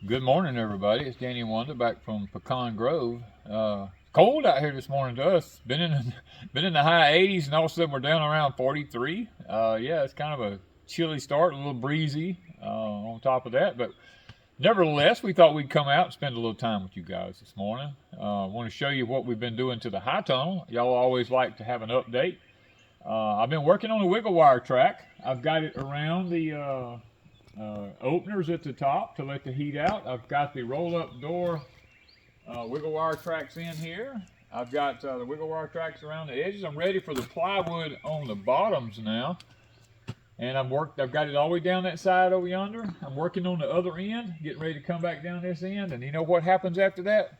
Good morning, everybody. It's Danny and Wanda back from Pecan Grove. Cold out here this morning to us. Been in the high 80s, and all of a sudden we're down around 43. Yeah, it's kind of a chilly start, a little breezy on top of that. But nevertheless, we thought we'd come out and spend a little time with you guys this morning. I want to show you what we've been doing to the high tunnel. Y'all always like to have an update. I've been working on the wiggle wire track. I've got it around the openers at the top to let the heat out. I've got the roll-up door wiggle wire tracks in here. I've got the wiggle wire tracks around the edges. I'm ready for the plywood on the bottoms now. And I've got it all the way down that side over yonder. I'm working on the other end, getting ready to come back down this end. And you know what happens after that?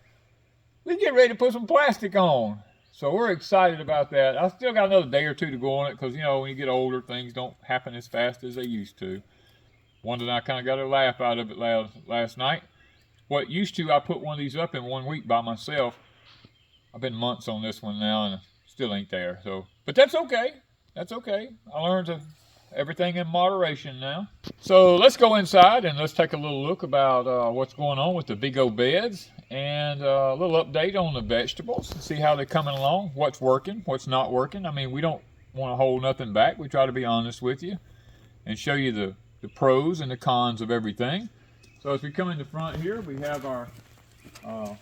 We get ready to put some plastic on. So we're excited about that. I still got another day or two to go on it because, you know, when you get older, things don't happen as fast as they used to. Wanda and I kind of got a laugh out of it last night. What used to, I put one of these up in 1 week by myself. I've been months on this one now and still ain't there. So, but that's okay. That's okay. I learned everything in moderation now. So let's go inside and let's take a little look about what's going on with the Vego beds and a little update on the vegetables. See how they're coming along, what's working, what's not working. I mean, we don't want to hold nothing back. We try to be honest with you and show you the pros and the cons of everything. So as we come in the front here, we have our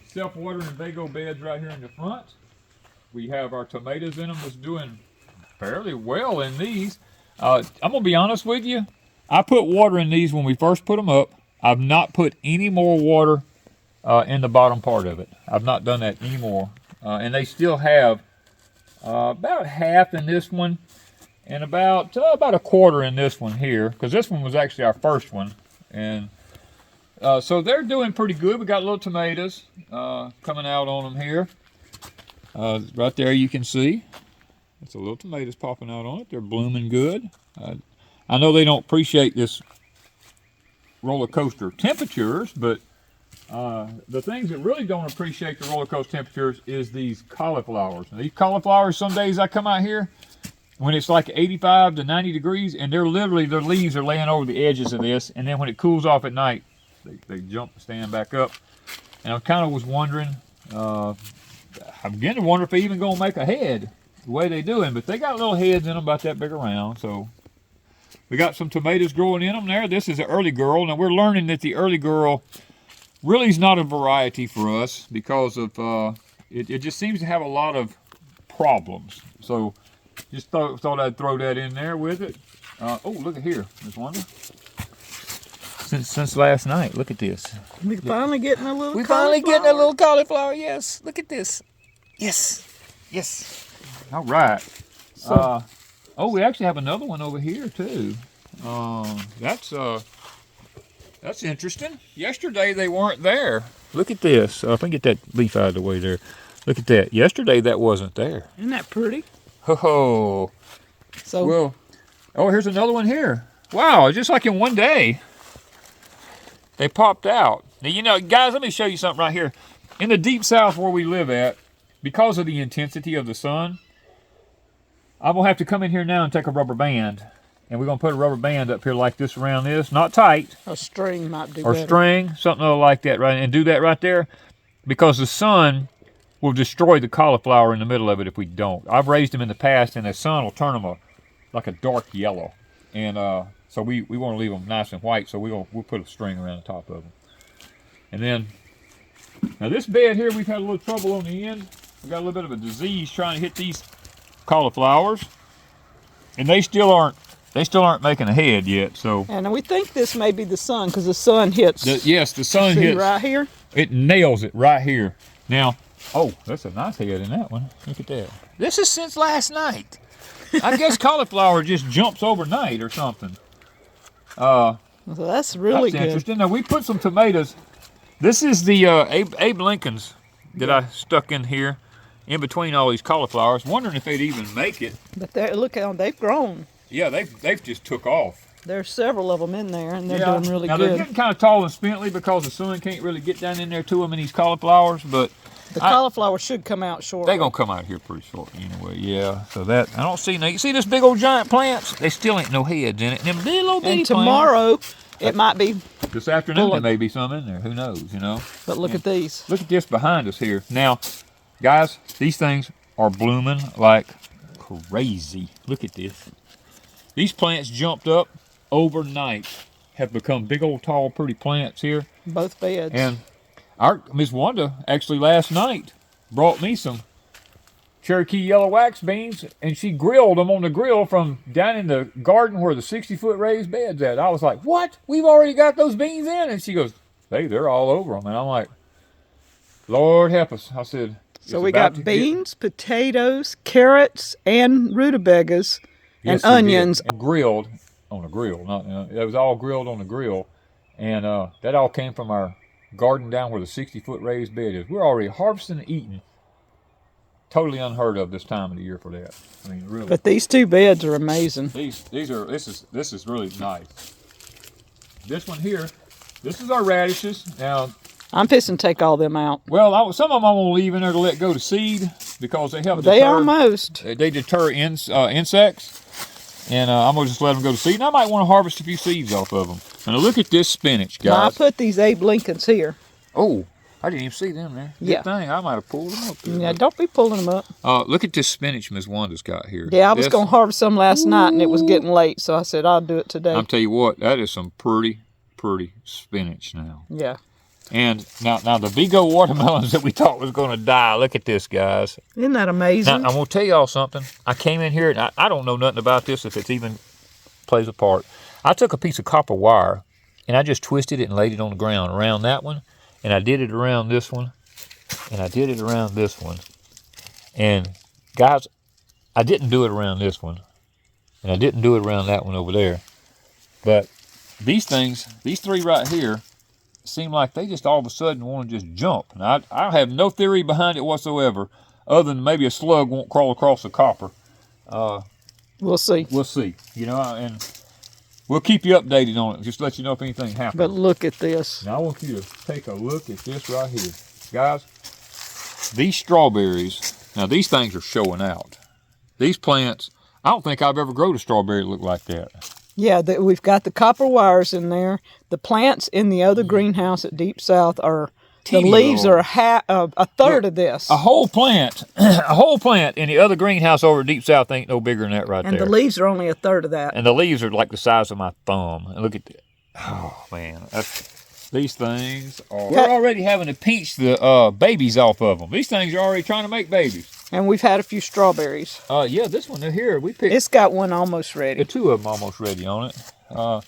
self-watering Vego beds right here in the front. We have our tomatoes in them that's doing fairly well in these. I'm going to be honest with you. I put water in these when we first put them up. I've not put any more water in the bottom part of it. I've not done that anymore. And they still have about half in this one. And about a quarter in this one here, because this one was actually our first one. And so they're doing pretty good. We got little tomatoes coming out on them here. Right there you can see. It's a little tomatoes popping out on it. They're blooming good. I know they don't appreciate this roller coaster temperatures, but the things that really don't appreciate the roller coaster temperatures is these cauliflowers. Now, these cauliflowers, some days I come out here when it's like 85 to 90 degrees, and their leaves are laying over the edges of this, and then when it cools off at night, they jump and stand back up. And I kind of was wondering, I'm beginning to wonder if they even gonna make a head the way they doing, but they got little heads in them about that big around. So we got some tomatoes growing in them there. This is an early girl. Now we're learning that the early girl really is not a variety for us because of it just seems to have a lot of problems. So just thought I'd throw that in there with it. Oh, look at here, Miss Wanda. Since last night, look at this. We finally getting a little. We finally getting a little cauliflower. Yes, look at this. Yes, yes. All right. So, oh, we actually have another one over here too. That's interesting. Yesterday they weren't there. Look at this. If I can get that leaf out of the way there. Look at that. Yesterday that wasn't there. Isn't that pretty? Oh. So well. Oh, here's another one here. Wow, just like in one day, they popped out. Now, you know, guys, let me show you something right here. In the deep south where we live at, because of the intensity of the sun, I'm going to have to come in here now and take a rubber band. And we're going to put a rubber band up here like this around this. Not tight. A string might do or better. String, something like that, right? And do that right there. Because the sun will destroy the cauliflower in the middle of it if we don't. I've raised them in the past, and the sun will turn them like a dark yellow. And so we want to leave them nice and white, so we'll put a string around the top of them. And then, now this bed here, we've had a little trouble on the end. We've got a little bit of a disease trying to hit these cauliflowers. And they still aren't making a head yet, so. And we think this may be the sun, because the sun hits. Yes, the sun hits. right here? It nails it right here. Now, oh, that's a nice head in that one. Look at that. This is since last night. I guess cauliflower just jumps overnight or something. So that's really good. Interesting. Now we put some tomatoes. This is the Abe Lincolns that I stuck in here, in between all these cauliflowers. Wondering if they'd even make it. But look how they've grown. Yeah, they've just took off. There's several of them in there, and they're doing really now, good. They're getting kind of tall and spindly because the sun can't really get down in there to them in these cauliflowers, but the cauliflower should come out short. They're going to come out here pretty short anyway, yeah. So that, I don't see, now you see this big old giant plants? They still ain't no heads in it. Them little bitty and tomorrow, plants, it might be This afternoon there may be some in there. Who knows, you know? But look at these. Look at this behind us here. Now, guys, these things are blooming like crazy. Look at this. These plants jumped up overnight, have become big old tall pretty plants here. Both beds. And our Miss Wanda actually last night brought me some Cherokee yellow wax beans, and she grilled them on the grill from down in the garden where the 60-foot raised bed's at. I was like, what? We've already got those beans in? And she goes, hey, they're all over them. And I'm like, Lord help us. I said, so we got beans, potatoes, carrots, and rutabagas, and onions. And grilled on a grill. It was all grilled on the grill. And that all came from our garden down where the 60-foot raised bed is. We're already harvesting and eating. Totally unheard of this time of the year for that. I mean, really. But these 2 beds are amazing. This is really nice. This one here, this is our radishes. Now, I'm fixing to take all them out. well, some of them I'm gonna leave in there to let go to seed because they help. They almost. They deter insects, and I'm gonna just let them go to seed. And I might want to harvest a few seeds off of them. And look at this spinach, guys. Now, I put these Abe Lincolns here. Oh. I didn't even see them there. Yeah. Good thing. I might have pulled them up there. Yeah, don't be pulling them up. Look at this spinach Miss Wanda's got here. Yeah, I was going to harvest some last night, and it was getting late, so I said I'll do it today. I'll tell you what, that is some pretty spinach now. Yeah. And now the Vego watermelons that we thought was going to die. Look at this, guys. Isn't that amazing? Now, I'm going to tell y'all something. I came in here, and I don't know nothing about this, if it even plays a part. I took a piece of copper wire, and I just twisted it and laid it on the ground around that one, and I did it around this one. And I did it around this one. And guys, I didn't do it around this one. And I didn't do it around that one over there. But these things, these 3 right here, seem like they just all of a sudden want to just jump. And I have no theory behind it whatsoever, other than maybe a slug won't crawl across the copper. We'll see. We'll see. You know, and we'll keep you updated on it. Just let you know if anything happens. But look at this. Now I want you to take a look at this right here. Guys, these strawberries, now these things are showing out. These plants, I don't think I've ever grown a strawberry that looked like that. Yeah, we've got the copper wires in there. The plants in the other greenhouse at Deepsouth are, the leaves are a third of this. A whole plant in the other greenhouse over at Deepsouth ain't no bigger than that right there. And the leaves are only a third of that. And the leaves are like the size of my thumb. And look at that. Oh, man. These things are... We're already having to pinch the babies off of them. These things are already trying to make babies. And we've had a few strawberries. Yeah, this one here, we picked... It's got one almost ready. 2 of them almost ready on it.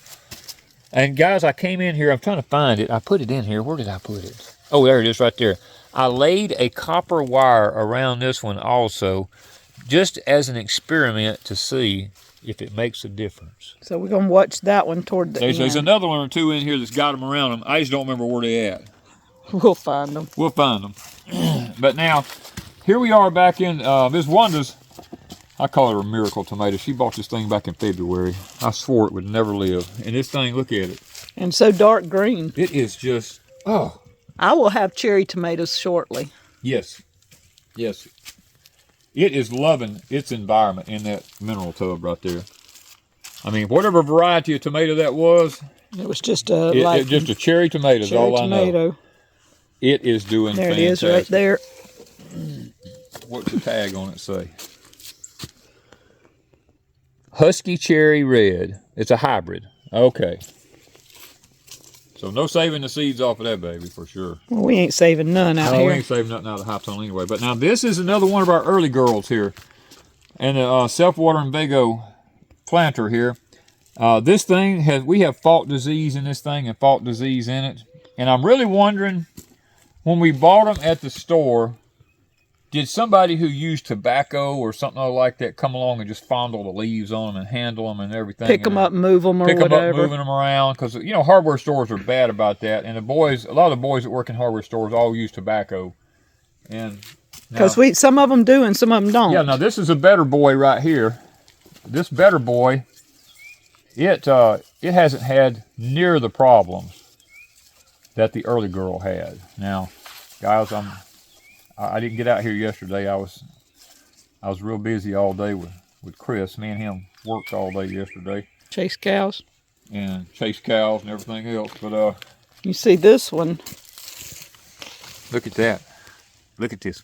And guys, I came in here. I'm trying to find it. I put it in here. Where did I put it? Oh, there it is right there. I laid a copper wire around this one also, just as an experiment to see if it makes a difference. So we're going to watch that one toward the end. There's another one or 2 in here that's got them around them. I just don't remember where they at. We'll find them. We'll find them. But now, here we are back in Miss Wanda's. I call her a miracle tomato. She bought this thing back in February. I swore it would never live. And this thing, look at it. And so dark green. It is just, oh. I will have cherry tomatoes shortly. Yes. Yes. It is loving its environment in that mineral tub right there. I mean, whatever variety of tomato that was. It was just just a cherry tomato is all I know. It is doing fantastic. There it is right there. What's the tag on it say? Husky Cherry Red. It's a hybrid. Okay. So no saving the seeds off of that baby for sure. Well, we ain't saving none out here. We ain't saving nothing out of the high tunnel anyway. But now this is another one of our early girls here. And the self-watering Vego planter here. This thing we have fault disease in this thing and fault disease in it. And I'm really wondering, when we bought them at the store, did somebody who used tobacco or something like that come along and just fondle the leaves on them and handle them and everything? Pick them up, move them, or whatever. Pick them up, moving them around. Because, you know, hardware stores are bad about that. And a lot of the boys that work in hardware stores all use tobacco. And because some of them do and some of them don't. Yeah, now this is a better boy right here. This better boy, it hasn't had near the problems that the early girl had. Now, guys, I didn't get out here yesterday. I was real busy all day with Chris. Me and him worked all day yesterday. Chase cows. and chase cows and everything else. But you see this one. Look at that. Look at this.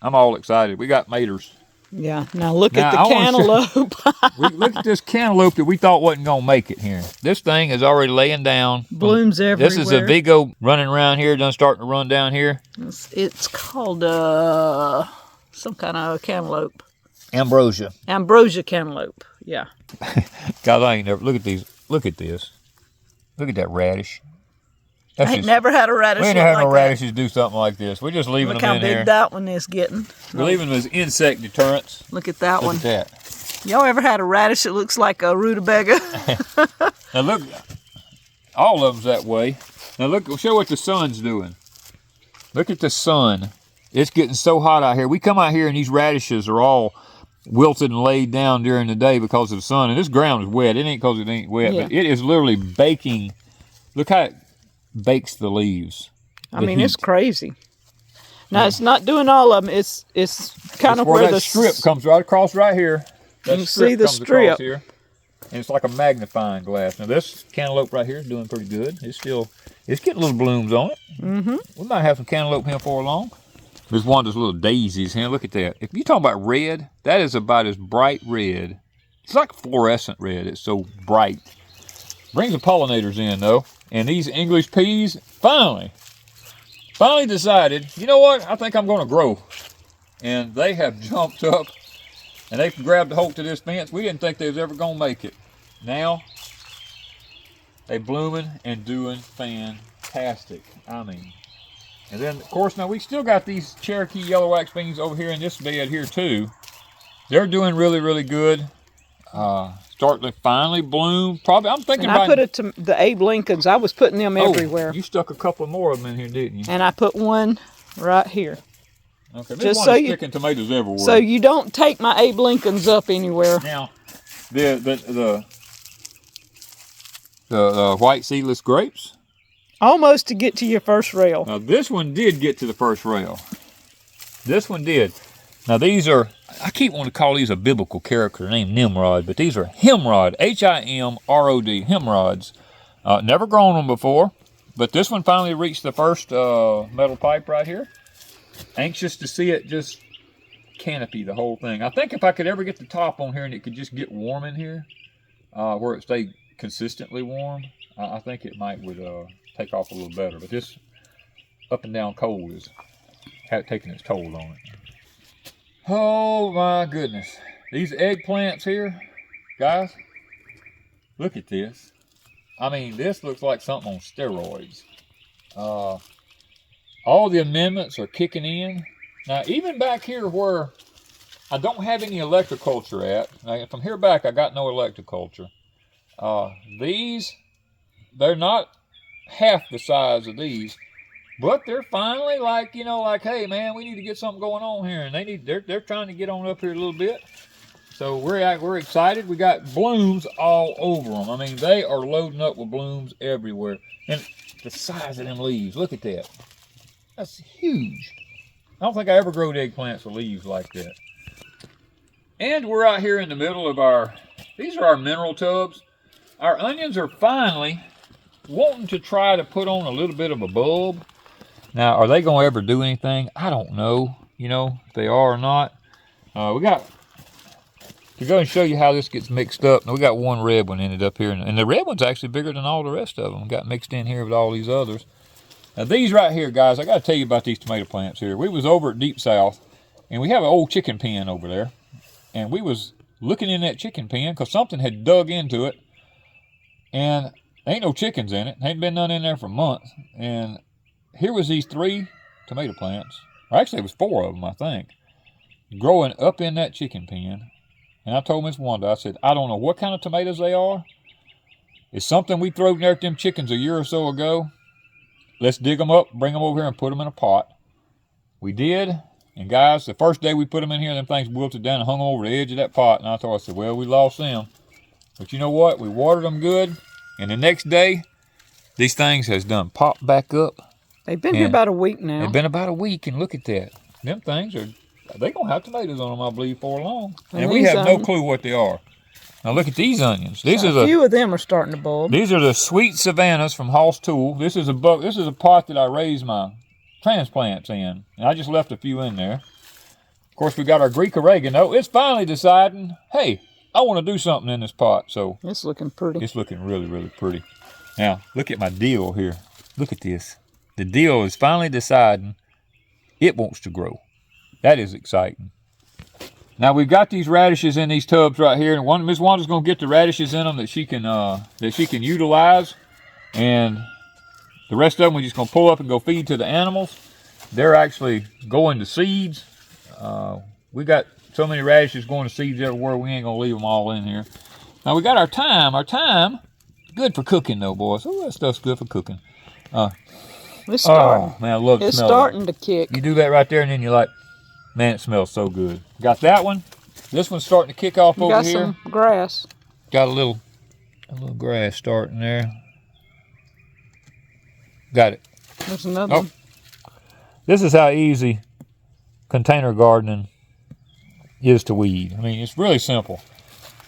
I'm all excited. We got maters. Yeah. Now look at the cantaloupe. Look at this cantaloupe that we thought wasn't going to make it here. This thing is already laying down. Blooms everywhere. This is a Vego running around here, done starting to run down here. It's called some kind of cantaloupe. Ambrosia. Ambrosia cantaloupe. Yeah. God, I ain't never. Look at these. Look at this. Look at that radish. I ain't never had a radish. We ain't never had no radishes do something like this. We're just leaving them in here. Look how big that one is getting. We're leaving them as insect deterrents. Look at that one. Look at that. Y'all ever had a radish that looks like a rutabaga? Now look, all of them's that way. Now look, show what the sun's doing. Look at the sun. It's getting so hot out here. We come out here and these radishes are all wilted and laid down during the day because of the sun. And this ground is wet. It ain't because it ain't wet, but it is literally baking. Look how it bakes the leaves. I mean, it's crazy. Now it's not doing all of them. It's kind of where the strip comes right across right here. You see the strip here, and it's like a magnifying glass. Now this cantaloupe right here is doing pretty good. It's getting little blooms on it. Mm-hmm. We might have some cantaloupe here for long. There's one of those little daisies here. Look at that. If you talk about red, that is about as bright red. It's like fluorescent red. It's so bright. Brings the pollinators in though. And these English peas finally decided, you know what? I think I'm going to grow. And they have jumped up and they've grabbed a hold to this fence. We didn't think they was ever going to make it. Now they blooming and doing fantastic. I mean, and then of course now we still got these Cherokee yellow wax beans over here in this bed here too. They're doing really, really good. Starting to finally bloom. Probably, I'm thinking I put it to the Abe Lincolns. I was putting them everywhere. You stuck a couple more of them in here, didn't you? And I put one right here. Okay, just so sticking tomatoes everywhere. So you don't take my Abe Lincolns up anywhere. Now, the white seedless grapes. Almost to get to your first rail. Now this one did get to the first rail. This one did. Now these are, I keep wanting to call these a biblical character named Nimrod, but these are Himrod, H-I-M-R-O-D, Himrods. Never grown them before, but this one finally reached the first metal pipe right here. Anxious to see it just canopy the whole thing. I think if I could ever get the top on here and it could just get warm in here, where it stayed consistently warm, I think it would take off a little better. But this up and down cold is taking its toll on it. Oh my goodness. These eggplants here, guys, look at this. I mean, this looks like something on steroids. All the amendments are kicking in. Now, even back here where I don't have any electroculture at, now, from here back, I got no electroculture. These, they're not half the size of these. But they're finally like, you know, like, hey man, we need to get something going on here, and they're trying to get on up here a little bit. So we're excited. We got blooms all over them. I mean, they are loading up with blooms everywhere. And the size of them leaves, look at that. That's huge. I don't think I ever growed eggplants with leaves like that. And we're out here in the middle of these are our mineral tubs. Our onions are finally wanting to try to put on a little bit of a bulb. Now, are they going to ever do anything? I don't know, you know, if they are or not. We got to go and show you how this gets mixed up. Now, we got one red one ended up here, and the red one's actually bigger than all the rest of them. Got mixed in here with all these others. Now, these right here, guys, I got to tell you about these tomato plants here. We was over at Deepsouth, and we have an old chicken pen over there. And we was looking in that chicken pen because something had dug into it. And there ain't no chickens in it. Ain't been none in there for months. And here was these 3 tomato plants. Or actually, it was 4 of them, I think, growing up in that chicken pen. And I told Miss Wanda, I said, I don't know what kind of tomatoes they are. It's something we threw in there at them chickens a year or so ago. Let's dig them up, bring them over here, and put them in a pot. We did. And guys, the first day we put them in here, them things wilted down and hung over the edge of that pot. And I said, well, we lost them. But you know what? We watered them good. And the next day, these things has done popped back up. They've been here about a week now. They've been about a week, and look at that. Them things they're going to have tomatoes on them, I believe, for long. And we have no clue what they are. Now look at these onions. These are a few of them are starting to bulb. These are the sweet Savannahs from Hoss Tool. This is a pot that I raised my transplants in, and I just left a few in there. Of course, we got our Greek oregano. It's finally deciding, hey, I want to do something in this pot. So it's looking pretty. It's looking really, really pretty. Now look at my dill here. Look at this. The dill is finally deciding it wants to grow. That is exciting. Now we've got these radishes in these tubs right here, and Miss Wanda's gonna get the radishes in them that she can utilize, and the rest of them we're just gonna pull up and go feed to the animals. They're actually going to seeds. We got so many radishes going to seeds everywhere. We ain't gonna leave them all in here. Now we got our thyme. Our thyme, good for cooking though, boys. Oh, that stuff's good for cooking. It's starting. Oh man, I love the smell. It's starting to kick. You do that right there, and then you're like, man, it smells so good. Got that one. This one's starting to kick off over here. Got some grass. Got a little grass starting there. Got it. There's another one. This is how easy container gardening is to weed. I mean, it's really simple.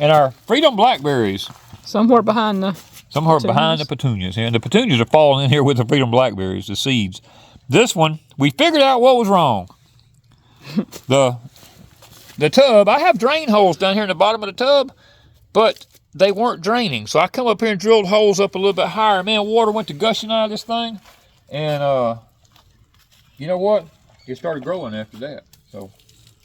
And our Freedom blackberries. Somewhere behind the petunias. And the petunias are falling in here with the Freedom blackberries, the seeds. This one, we figured out what was wrong. The tub, I have drain holes down here in the bottom of the tub, but they weren't draining. So I come up here and drilled holes up a little bit higher. Man, water went to gushing out of this thing. And you know what? It started growing after that. So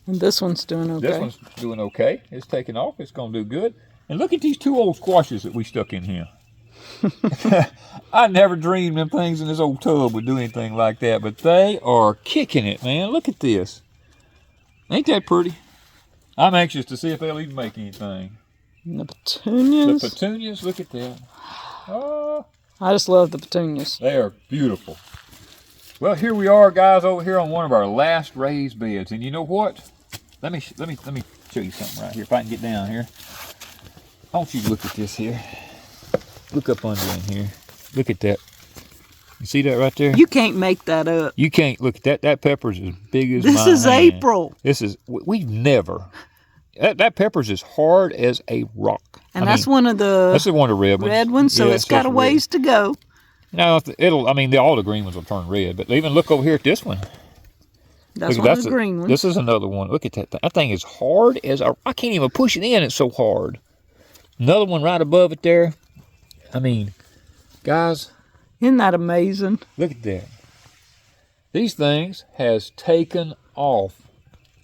and this one's doing okay. This one's doing okay. It's taking off. It's going to do good. And look at these two old squashes that we stuck in here. I never dreamed them things in this old tub would do anything like that, but they are kicking it, man. Look at this. Ain't that pretty? I'm anxious to see if they'll even make anything. And the petunias. The petunias, look at that. Oh, I just love the petunias. they are beautiful. Well, here we are, guys, over here on one of our last raised beds. And you know what? Let me show you something right here. If I can get down here. I want you to look at this here. Look up under in here. Look at that. You see that right there? You can't make that up. You can't. Look at that. That pepper's as big as this my is hand. April. This is, we've never. That pepper's as hard as a rock. And that's one of the red ones, so it's got a ways to go. Now, all the green ones will turn red, but even look over here at this one. That's one of the green ones. This is another one. Look at that thing. That thing is hard as I can't even push it in. It's so hard. Another one right above it there. I mean, guys. Isn't that amazing? Look at that. These things has taken off.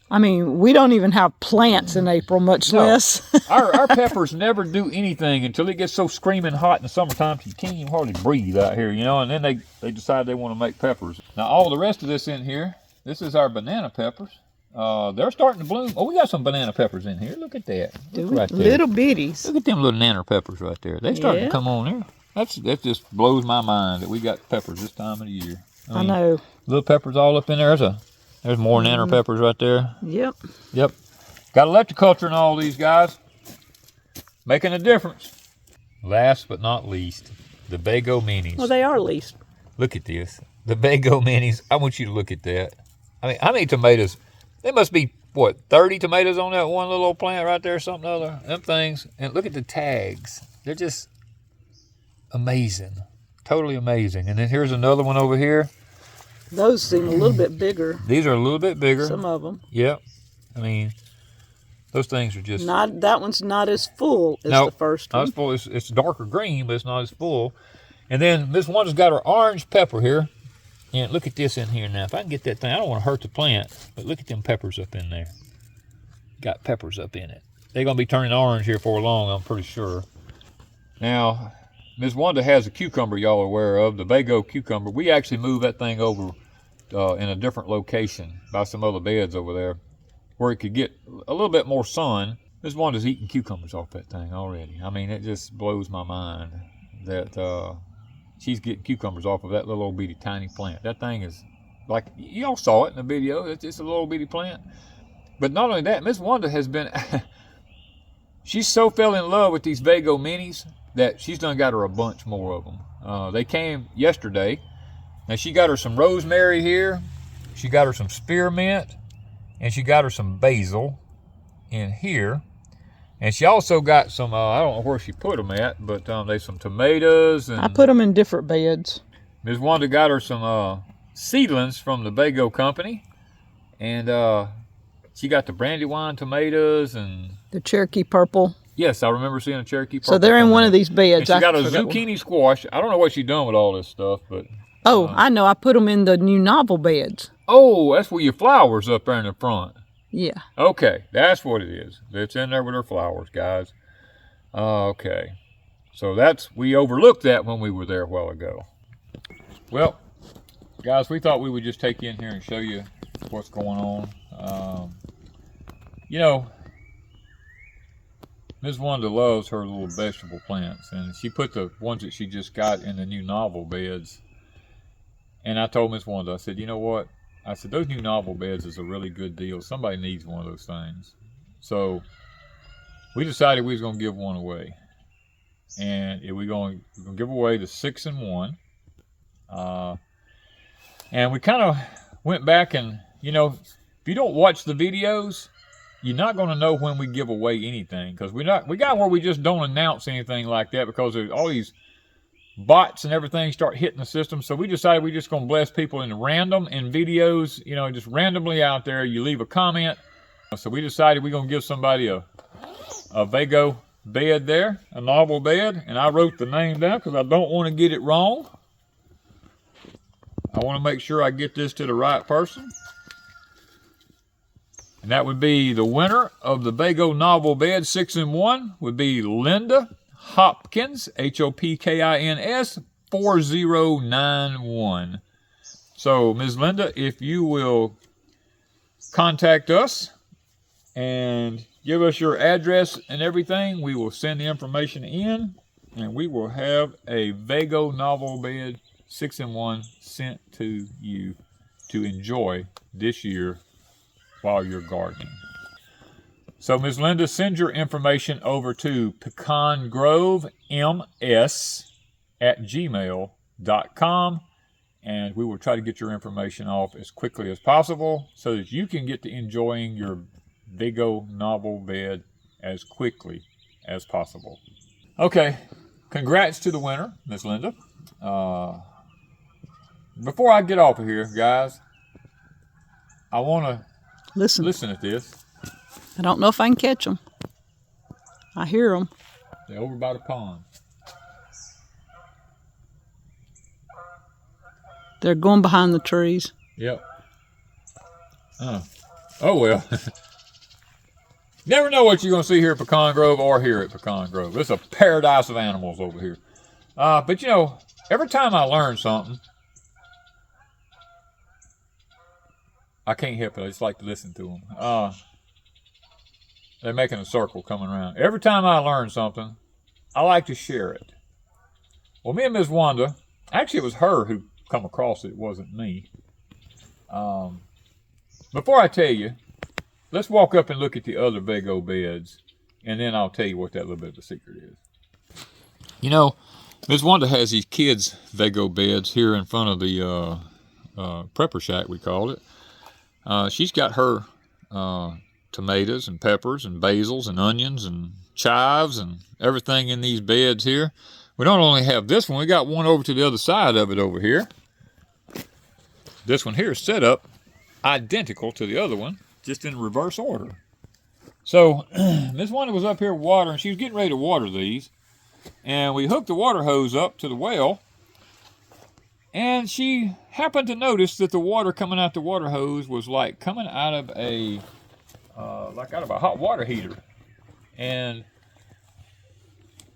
I mean, we don't even have plants in April, much less. our peppers never do anything until it gets so screaming hot in the summertime you can't even hardly breathe out here, you know, and then they decide they want to make peppers. Now, all the rest of this in here, this is our banana peppers. They're starting to bloom. Oh, we got some banana peppers in here. Look at that. Look right there. Little bitties. Look at them little nanner peppers right there. They starting to come on there. That just blows my mind that we got peppers this time of the year. I know. Little peppers all up in there. There's more nanner peppers right there. Yep. Got electroculture in all these guys. Making a difference. Last but not least, the Vego minis. Well, they are least. Look at this. The Vego minis. I want you to look at that. I mean, how many tomatoes? There must be, 30 tomatoes on that one little old plant right there or something other. Them things. And look at the tags. They're just amazing. Totally amazing. And then here's another one over here. Those seem a little bit bigger. These are a little bit bigger. Some of them. Yep. I mean, those things are just... That one's not as full as the first one. Not as full. It's darker green, but it's not as full. And then Miss Wanda's got her orange pepper here. And look at this in here now. If I can get that thing, I don't want to hurt the plant, but look at them peppers up in there. Got peppers up in it. They're going to be turning orange here for long, I'm pretty sure. Now, Ms. Wanda has a cucumber y'all are aware of, the Vego cucumber. We actually moved that thing over in a different location by some other beds over there where it could get a little bit more sun. Ms. Wanda's eating cucumbers off that thing already. I mean, it just blows my mind that she's getting cucumbers off of that little old bitty tiny plant. That thing is like, y'all saw it in the video, it's just a little bitty plant. But not only that, Ms. Wanda has been, she's so fell in love with these Vego minis that she's done got her a bunch more of them. They came yesterday. Now she got her some rosemary here, she got her some spearmint, and she got her some basil in here. And she also got some, I don't know where she put them at, but there's some tomatoes. And I put them in different beds. Ms. Wanda got her some seedlings from the Vego company. And she got the brandywine tomatoes and... The Cherokee purple. Yes, I remember seeing a Cherokee purple. So they're in one of these beds. And she got a zucchini squash. I don't know what she's done with all this stuff, but... Oh, I know. I put them in the new novel beds. Oh, that's where your flowers up there in the front. Yeah. Okay, that's what it is. It's in there with her flowers, guys. Okay. So we overlooked that when we were there a while ago. Well, guys, we thought we would just take you in here and show you what's going on. You know, Ms. Wanda loves her little vegetable plants, and she put the ones that she just got in the new novel beds. And I told Ms. Wanda, I said, you know what? I said, those new novel beds is a really good deal. Somebody needs one of those things. So we decided we was going to give one away. And we're going to give away the 6-in-1. And we kind of went back and, you know, if you don't watch the videos, you're not going to know when we give away anything. Because we got where we just don't announce anything like that because there's all these bots and everything start hitting the system. So we decided we're just going to bless people in random in videos, you know, just randomly out there. You leave a comment. So we decided we're going to give somebody a Vego bed there, a novel bed. And I wrote the name down because I don't want to get it wrong. I want to make sure I get this to the right person. And that would be the winner of the Vego novel bed 6-in-1 would be Linda Hopkins, Hopkins 4091. So, Ms. Linda, if you will contact us and give us your address and everything, we will send the information in, and we will have a Vego novel bed 6-in-1 sent to you to enjoy this year while you're gardening. So, Ms. Linda, send your information over to pecangrovems@gmail.com, and we will try to get your information off as quickly as possible so that you can get to enjoying your Vego novel bed as quickly as possible. Okay, congrats to the winner, Ms. Linda. Before I get off of here, guys, I want to listen at this. I don't know if I can catch them. I hear them. They're over by the pond. They're going behind the trees. Yep. Oh well. Never know what you're going to see here at Pecan Grove or here at Pecan Grove. It's a paradise of animals over here. But you know, every time I learn something, I can't help it. I just like to listen to them. They're making a circle coming around. Every time I learn something, I like to share it. Well, me and Ms. Wanda, actually it was her who come across it. It wasn't me. Before I tell you, let's walk up and look at the other Vego beds, and then I'll tell you what that little bit of a secret is. You know, Ms. Wanda has these kids' Vego beds here in front of the prepper shack, we called it. She's got her tomatoes and peppers and basils and onions and chives and everything in these beds here. We don't only have this one, we got one over to the other side of it over here. This one here is set up identical to the other one, just in reverse order. So Miss Wanda was up here watering. She was getting ready to water these, and we hooked the water hose up to the well, and she happened to notice that the water coming out the water hose was like coming out of a hot water heater. And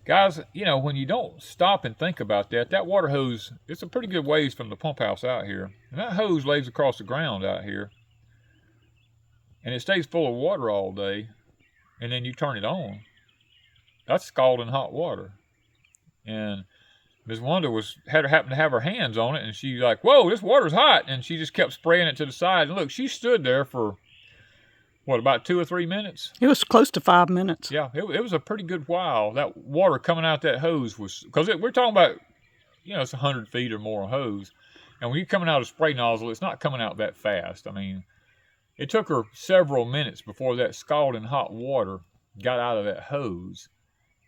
guys, you know, when you don't stop and think about that, that water hose, it's a pretty good ways from the pump house out here, and that hose lays across the ground out here, and it stays full of water all day, and then you turn it on. That's scalding hot water. And Ms. Wanda happened to have her hands on it, and she's like, whoa, this water's hot. And she just kept spraying it to the side. And look, she stood there for, what, about 2 or 3 minutes? It was close to 5 minutes. Yeah, it was a pretty good while. That water coming out that hose was, because we're talking about, you know, it's 100 feet or more hose. And when you're coming out of a spray nozzle, it's not coming out that fast. I mean, it took her several minutes before that scalding hot water got out of that hose.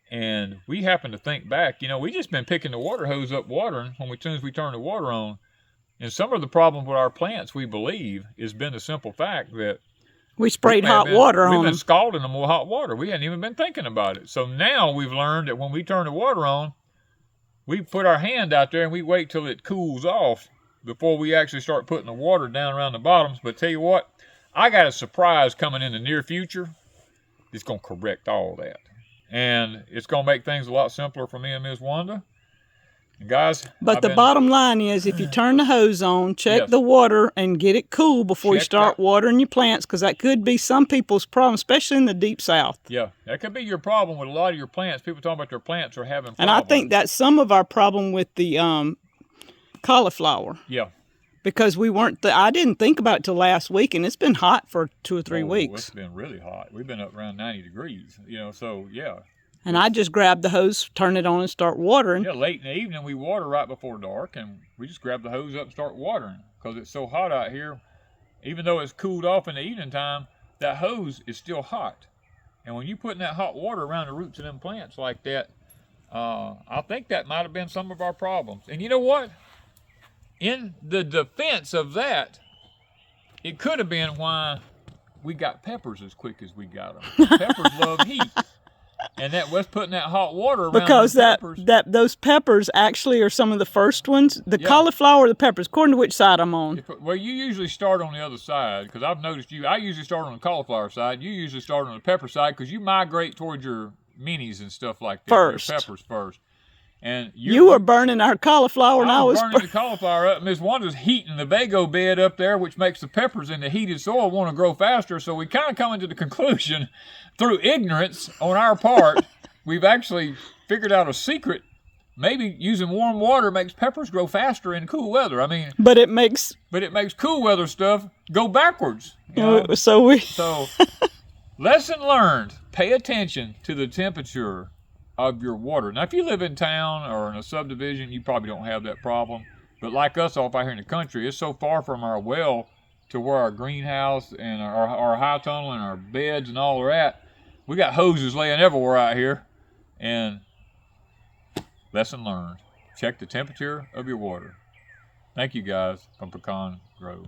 And we happened to think back, you know, we just been picking the water hose up watering as soon as we turn the water on. And some of the problem with our plants, we believe, has been the simple fact that we sprayed hot water on them. We've been scalding them with hot water. We hadn't even been thinking about it. So now we've learned that when we turn the water on, we put our hand out there and we wait till it cools off before we actually start putting the water down around the bottoms. But tell you what, I got a surprise coming in the near future. It's going to correct all that. And it's going to make things a lot simpler for me and Ms. Wanda. And guys, but the bottom line is, if you turn the hose on, check the water and get it cool before you start watering your plants, because that could be some people's problem, especially in the Deep South. Yeah, that could be your problem with a lot of your plants. People talking about their plants are having problems. And I think that's some of our problem with the cauliflower. Yeah. Because I didn't think about it till last week, and it's been hot for 2 or 3 weeks. It's been really hot. We've been up around 90 degrees, you know, so yeah. And I just grab the hose, turn it on, and start watering. Yeah, late in the evening, we water right before dark, and we just grab the hose up and start watering. Because it's so hot out here, even though it's cooled off in the evening time, that hose is still hot. And when you're putting that hot water around the roots of them plants like that, I think that might have been some of our problems. And you know what? In the defense of that, it could have been why we got peppers as quick as we got them. Peppers love heat. And that was putting that hot water around because peppers. those peppers actually are some of the first ones. The cauliflower or the peppers, according to which side I'm on. Well, you usually start on the other side, because I've noticed I usually start on the cauliflower side. You usually start on the pepper side, because you migrate towards your minis and stuff like that. First. Your peppers first. And you were burning our cauliflower, and I was burning the cauliflower up. Ms. Wanda's heating the Vego bed up there, which makes the peppers in the heated soil want to grow faster. So we kind of come to the conclusion, through ignorance on our part, we've actually figured out a secret. Maybe using warm water makes peppers grow faster in cool weather. I mean, but it makes cool weather stuff go backwards. You know? So lesson learned: pay attention to the temperature of your water. Now, if you live in town or in a subdivision, you probably don't have that problem. But like us off out here in the country, it's so far from our well to where our greenhouse and our high tunnel and our beds and all are at. We got hoses laying everywhere out here. And lesson learned: check the temperature of your water. Thank you guys from Pecan Grove.